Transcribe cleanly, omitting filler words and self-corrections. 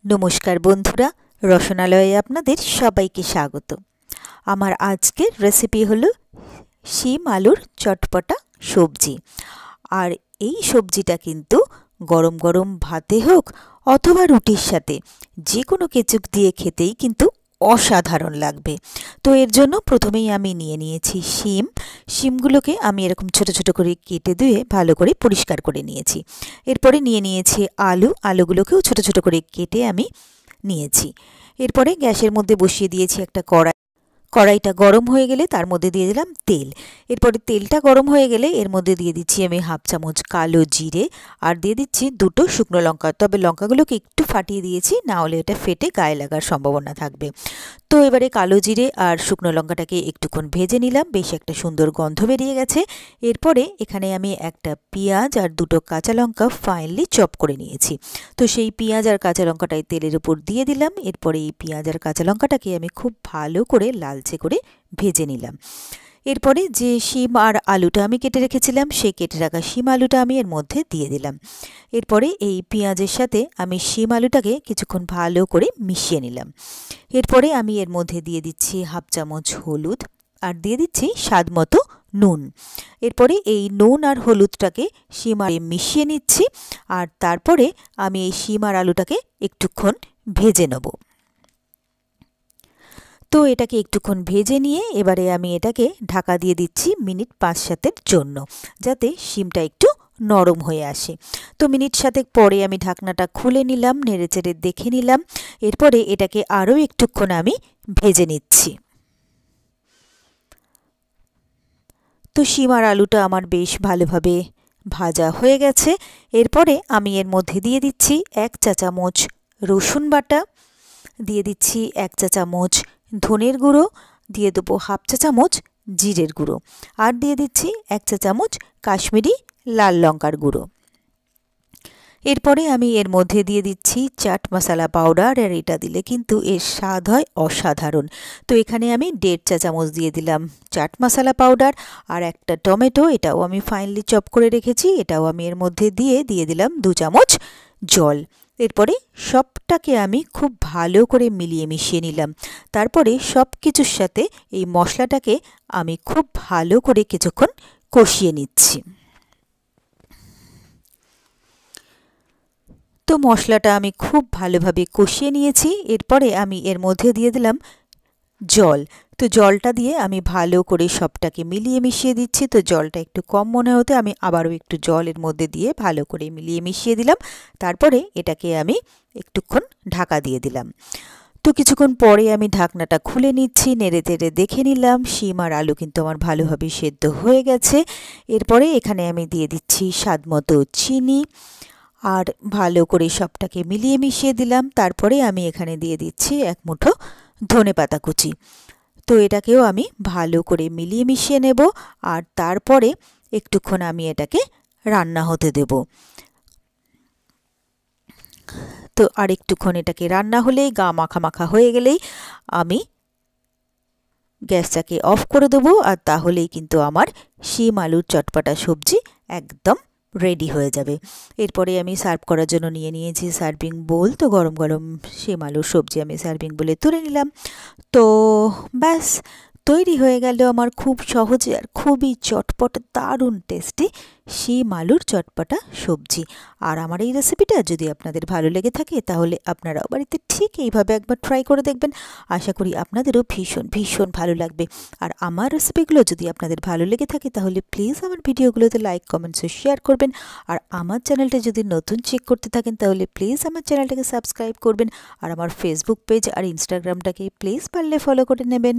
নমস্কার বন্ধুরা, রসনালয়ে আপনাদের সবাইকে স্বাগত। আমার আজকের রেসিপি হলো শিম আলুর চটপটা সবজি। আর এই সবজিটা কিন্তু গরম গরম ভাতে হোক অথবা রুটির সাথে যে কোনো কেচুক দিয়ে খেতেই কিন্তু অসাধারণ লাগবে। তো এর জন্য প্রথমেই আমি নিয়ে নিয়েছি শিমগুলোকে আমি এরকম ছোট ছোট করে কেটে ধুয়ে ভালো করে পরিষ্কার করে নিয়েছি। এরপরে নিয়ে নিয়েছি আলুগুলোকেও ছোট ছোট করে কেটে আমি নিয়েছি। এরপরে গ্যাসের মধ্যে বসিয়ে দিয়েছি একটা কড়াইটা গরম হয়ে গেলে তার মধ্যে দিয়ে দিলাম তেল। এরপরে তেলটা গরম হয়ে গেলে এর মধ্যে দিয়ে দিচ্ছি আমি হাফ চামচ কালো জিরে আর দিয়ে দিচ্ছি দুটো শুকনো লঙ্কা। তবে লঙ্কাগুলোকে একটু ফাটিয়ে দিয়েছি, না হলে এটা ফেটে গায়ে লাগার সম্ভাবনা থাকবে। তো এবারে কালো জিরে আর শুকনো লঙ্কাটাকে একটুক্ষণ ভেজে নিলাম, বেশ একটা সুন্দর গন্ধ বেরিয়ে গেছে। এরপরে এখানে আমি একটা পেঁয়াজ আর দুটো কাঁচা লঙ্কা ফাইনলি চপ করে নিয়েছি। তো সেই পেঁয়াজ আর কাঁচা লঙ্কাটাই তেলের উপর দিয়ে দিলাম। এরপরে এই পেঁয়াজ আর কাঁচা লঙ্কাটাকে আমি খুব ভালো করে লালচে করে ভেজে নিলাম। এরপরে যে শিম আর আলুটা আমি কেটে রেখেছিলাম সেই কেটে রাখা শিম আলুটা আমি এর মধ্যে দিয়ে দিলাম। এরপরে এই পেঁয়াজের সাথে আমি শিম আলুটাকে কিছুক্ষণ ভালো করে মিশিয়ে নিলাম। এরপরে আমি এর মধ্যে দিয়ে দিচ্ছি হাফ চামচ হলুদ আর দিয়ে দিচ্ছি স্বাদ মতো নুন। এরপরে এই নুন আর হলুদটাকে শিম আর মিশিয়ে নিচ্ছি। আর তারপরে আমি এই শিম আর আলুটাকে একটুক্ষণ ভেজে নেব। তো এটাকে একটুক্ষণ ভেজে নিয়ে এবারে আমি এটাকে ঢাকা দিয়ে দিচ্ছি মিনিট 5-7-এর জন্য, যাতে শিমটা একটু নরম হয়ে আসে। তো মিনিট 7 পরে আমি ঢাকনাটা খুলে নিলাম, নেড়েচেড়ে দেখে নিলাম। এরপরে এটাকে আরও একটুক্ষণ আমি ভেজে নিচ্ছি। তো শিম আর আলুটা আমার বেশ ভালোভাবে ভাজা হয়ে গেছে। এরপরে আমি এর মধ্যে দিয়ে দিচ্ছি 1 চা চামচ রসুন বাটা, দিয়ে দিচ্ছি 1 চা চামচ ধনের গুঁড়ো, দিয়ে দেবো হাফ চা চামচ জিরের গুঁড়ো আর দিয়ে দিচ্ছি 1 চা চামচ কাশ্মীরি লাল লঙ্কার গুঁড়ো। এরপরে আমি এর মধ্যে দিয়ে দিচ্ছি চাট মশলা পাউডার, আর এটা দিলে কিন্তু এর স্বাদ হয় অসাধারণ। তো এখানে আমি 1.5 চা চামচ দিয়ে দিলাম চাট মশলা পাউডার আর একটা টমেটো, এটাও আমি ফাইনলি চপ করে রেখেছি, এটাও আমি এর মধ্যে দিয়ে দিলাম 2 চামচ জল। এরপরে সবটাকে আমি খুব ভালো করে মিশিয়ে নিলাম। তারপরে সব কিছুর সাথে এই মশলাটাকে আমি খুব ভালো করে কিছুক্ষণ কষিয়ে নিচ্ছি। তো মশলাটা আমি খুব ভালোভাবে কষিয়ে নিয়েছি। এরপরে আমি এর মধ্যে দিয়ে দিলাম জল। তো জলটা দিয়ে আমি ভালো করে সবটাকে মিশিয়ে দিচ্ছি। তো জলটা একটু কম মনে হতে আমি আবারও একটু জল এর মধ্যে দিয়ে ভালো করে মিশিয়ে দিলাম। তারপরে এটাকে আমি একটুক্ষণ ঢাকা দিয়ে দিলাম। তো কিছুক্ষণ পরে আমি ঢাকনাটা খুলে নিচ্ছি, নেড়েচেড়ে দেখে নিলাম শিম আর আলু কিন্তু আমার ভালোভাবে সেদ্ধ হয়ে গেছে। এরপরে এখানে আমি দিয়ে দিচ্ছি স্বাদ মতো চিনি আর ভালো করে সবটাকে মিশিয়ে দিলাম। তারপরে আমি এখানে দিয়ে দিচ্ছি 1 মুঠো ধনেপাতা কুচি। তো এটাকেও আমি ভালো করে মিশিয়ে নেব আর তারপরে একটুক্ষণ আমি এটাকে রান্না হতে দেব। তো আর একটুক্ষণ এটাকে রান্না হলেই গা মাখা মাখা হয়ে গেলেই আমি গ্যাসটাকে অফ করে দেবো। আর তাহলেই কিন্তু আমার শিম আলুর চটপটা সবজি একদম রেডি হয়ে যাবে। এরপরে আমি সার্ভ করার জন্য নিয়ে নিয়েছি সার্ভিং বোল। তো গরম গরম শিম আলুর সবজি আমি সার্ভিং বোলে তুলে নিলাম। তো ব্যাস তৈরি হয়ে গেল আমার খুব সহজে আর খুবই চটপট দারুণ টেস্টি শিম আলুর চটপটা সবজি। আর আমার এই রেসিপিটা যদি আপনাদের ভালো লেগে থাকে তাহলে আপনারাও বাড়িতে ঠিক এইভাবে একবার ট্রাই করে দেখবেন। আশা করি আপনাদেরও ভীষণ ভীষণ ভালো লাগবে। আর আমার রেসিপিগুলো যদি আপনাদের ভালো লেগে থাকে তাহলে প্লিজ আমার ভিডিওগুলোতে লাইক কমেন্টস ও শেয়ার করবেন। আর আমার চ্যানেলটা যদি নতুন চেক করতে থাকেন তাহলে প্লিজ আমার চ্যানেলটাকে সাবস্ক্রাইব করবেন। আর আমার ফেসবুক পেজ আর ইনস্টাগ্রামটাকে প্লিজ পারলে ফলো করে নেবেন।